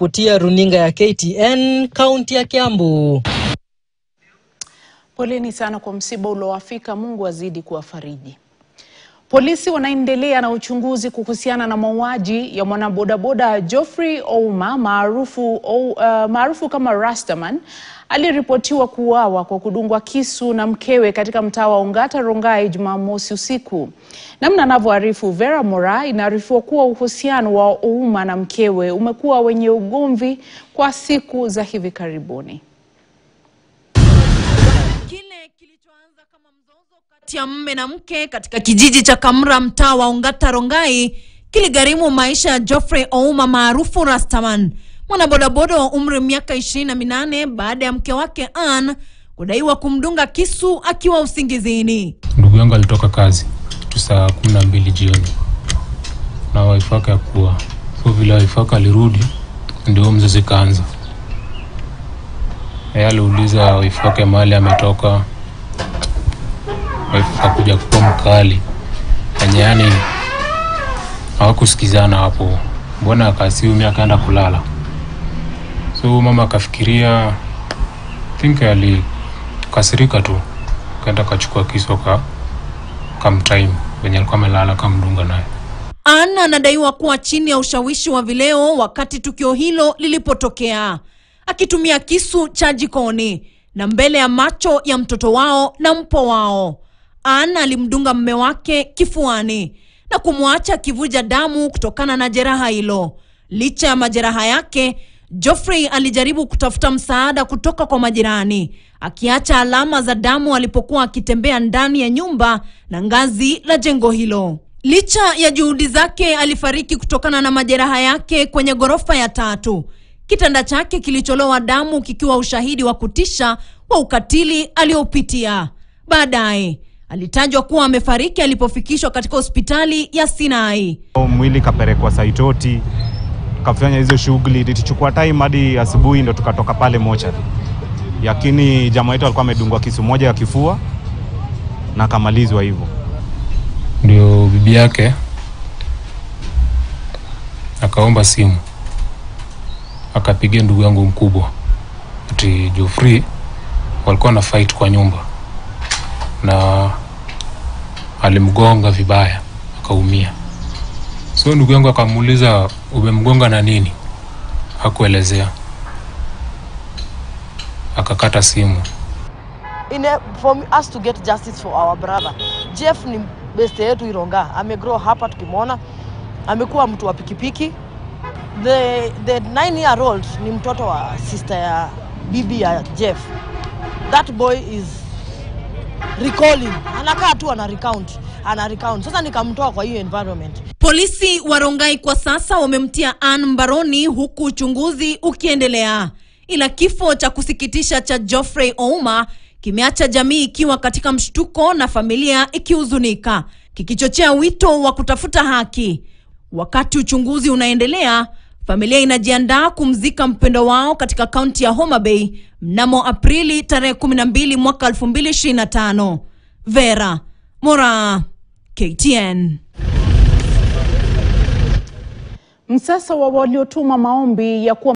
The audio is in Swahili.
Nikiripotia runinga ya KTN, kaunti ya Kiambu. Poleni sana kwa msiba uliowafika, Mungu azidi kuwafariji. Polisi wanaendelea na uchunguzi kuhusiana na mauaji ya mwanabodaboda Geoffrey Ouma maarufu kama Rastaman, aliripotiwa kuuawa kwa kudungwa kisu na mkewe katika mtaa wa Ongata Rongai Jumamosi usiku. Namna anavyoarifu Vera Mora, inaarifiwa kuwa uhusiano wa Ouma na mkewe umekuwa wenye ugomvi kwa siku za hivi karibuni. Kilichoanza kama mzozo kati ya mume na mke katika kijiji cha Kamra, mtaa wa Ongata Rongai, kiligharimu maisha ya Geoffrey Ouma maarufu Rastaman, mwanabodaboda wa umri miaka 28, baada ya mke wake Ann kudaiwa kumdunga kisu akiwa usingizini. Ndugu yangu alitoka kazi kitu saa 12 jioni na wife wake hakuwa. So vile wife wake alirudi ndio mzozo kaanza. Yeye aliuliza wife wake mahali ametoka. Wife akakuja kwa mkali. Yani hawakusikizana hapo. Mbona akasiumia akaenda kulala. So mama akafikiria, alikasirika tu. Kaenda kachukua kisu kamtime wenye alikuwa amelala kamdunga naye. Anna anadaiwa kuwa chini ya ushawishi wa vileo wakati tukio hilo lilipotokea, akitumia kisu cha jikoni na mbele ya macho ya mtoto wao na mpo wao. Anna alimdunga mume wake kifuani na kumwacha kivuja damu kutokana na jeraha hilo. Licha ya majeraha yake, Geoffrey alijaribu kutafuta msaada kutoka kwa majirani, akiacha alama za damu alipokuwa akitembea ndani ya nyumba na ngazi la jengo hilo. Licha ya juhudi zake, alifariki kutokana na majeraha yake kwenye ghorofa ya 3. Kitanda chake kilicholowa damu kikiwa ushahidi wa kutisha wa ukatili aliopitia. Baadaye alitajwa kuwa amefariki alipofikishwa katika hospitali ya Sinai. Mwili kapelekwa Saitoti, tukafanya hizo shughuli, ilichukua time hadi asubuhi ndo tukatoka pale mochari. Lakini jamaa wetu alikuwa amedungwa kisu moja ya kifua na kamalizwa hivyo. Ndio bibi yake akaomba simu, akapigia ndugu yangu mkubwa ati Geoffrey walikuwa na fight kwa nyumba na alimgonga vibaya akaumia. So ndugu yangu akamuuliza, umemgonga na nini? Hakuelezea. Akakata simu. For us to get justice for our brother, Jeff ni beste yetu Ironga, amegrow hapa tukimwona, amekuwa mtu wa pikipiki. The 9-year-old ni mtoto wa sister ya bibi ya Jeff. That boy is recalling, anakaa tu ana recount. Sasa nikamtoa kwa hiyo environment. Polisi wa Rongai kwa sasa wamemtia Ann mbaroni huku uchunguzi ukiendelea. Ila kifo cha kusikitisha cha Geoffrey Ouma kimeacha jamii ikiwa katika mshtuko na familia ikihuzunika, kikichochea wito wa kutafuta haki. Wakati uchunguzi unaendelea, familia inajiandaa kumzika mpendo wao katika kaunti ya Homa Bay mnamo Aprili tarehe 12 mwaka 2025. Vera Mora, KTN. Msasa wa waliotuma maombi ya kuwa